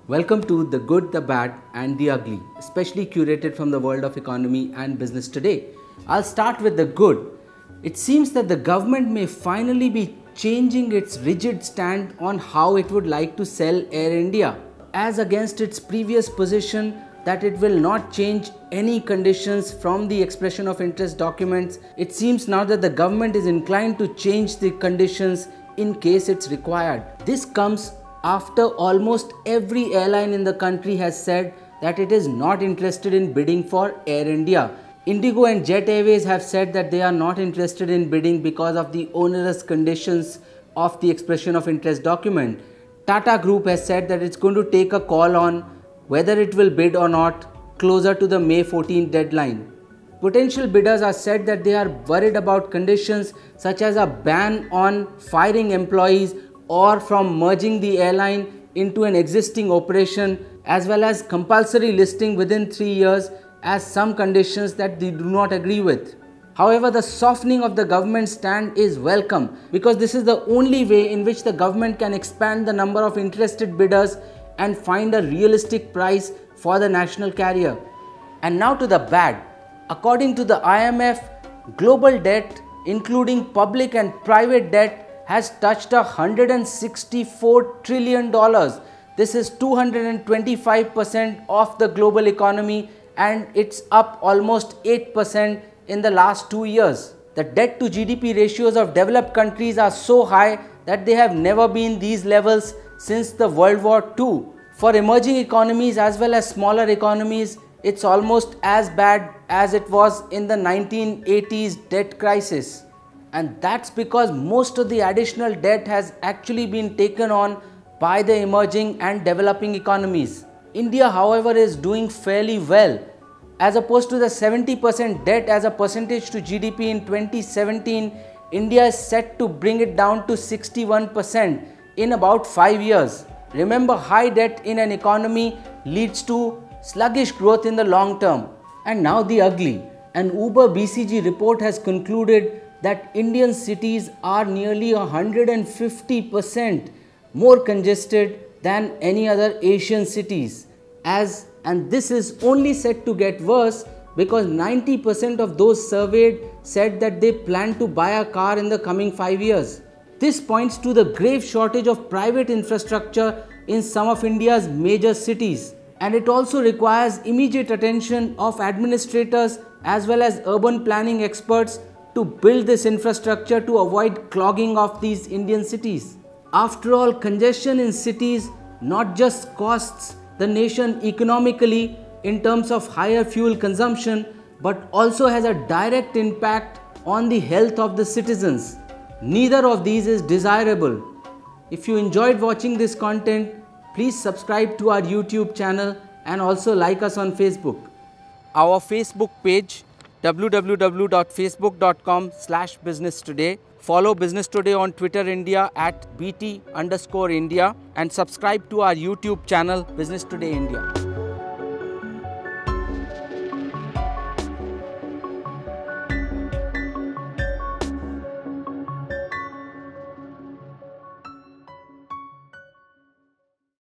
Welcome to The Good, the Bad and the Ugly, especially curated from the world of economy and business today. I'll start with the good. It seems that the government may finally be changing its rigid stand on how it would like to sell Air India, as against its previous position that it will not change any conditions from the expression of interest documents. It seems now that the government is inclined to change the conditions in case it's required. This comes after almost every airline in the country has said that it is not interested in bidding for Air India. Indigo and Jet Airways have said that they are not interested in bidding because of the onerous conditions of the expression of interest document. Tata Group has said that it's going to take a call on whether it will bid or not closer to the May 14th deadline. Potential bidders are said that they are worried about conditions such as a ban on firing employees or from merging the airline into an existing operation, as well as compulsory listing within 3 years as some conditions that they do not agree with. However, the softening of the government stand is welcome because this is the only way in which the government can expand the number of interested bidders and find a realistic price for the national carrier. And now to the bad. According to the IMF, global debt, including public and private debt, has touched $164 trillion. This is 225% of the global economy, and it's up almost 8% in the last 2 years. The debt to GDP ratios of developed countries are so high that they have never been these levels since the World War II. For emerging economies as well as smaller economies, it's almost as bad as it was in the 1980s debt crisis. And that's because most of the additional debt has actually been taken on by the emerging and developing economies. India, however, is doing fairly well. As opposed to the 70% debt as a percentage to GDP in 2017, India is set to bring it down to 61% in about 5 years. Remember, high debt in an economy leads to sluggish growth in the long term. And now the ugly. An Uber-BCG report has concluded that Indian cities are nearly 150% more congested than any other Asian cities. And this is only set to get worse because 90% of those surveyed said that they plan to buy a car in the coming 5 years. This points to the grave shortage of private infrastructure in some of India's major cities. And it also requires immediate attention of administrators as well as urban planning experts to build this infrastructure to avoid clogging of these Indian cities. After all, congestion in cities not just costs the nation economically in terms of higher fuel consumption, but also has a direct impact on the health of the citizens. Neither of these is desirable. If you enjoyed watching this content, please subscribe to our YouTube channel and also like us on Facebook. Our Facebook page, www.facebook.com/businesstoday. Follow Business Today on Twitter India @BT_India and subscribe to our YouTube channel Business Today India.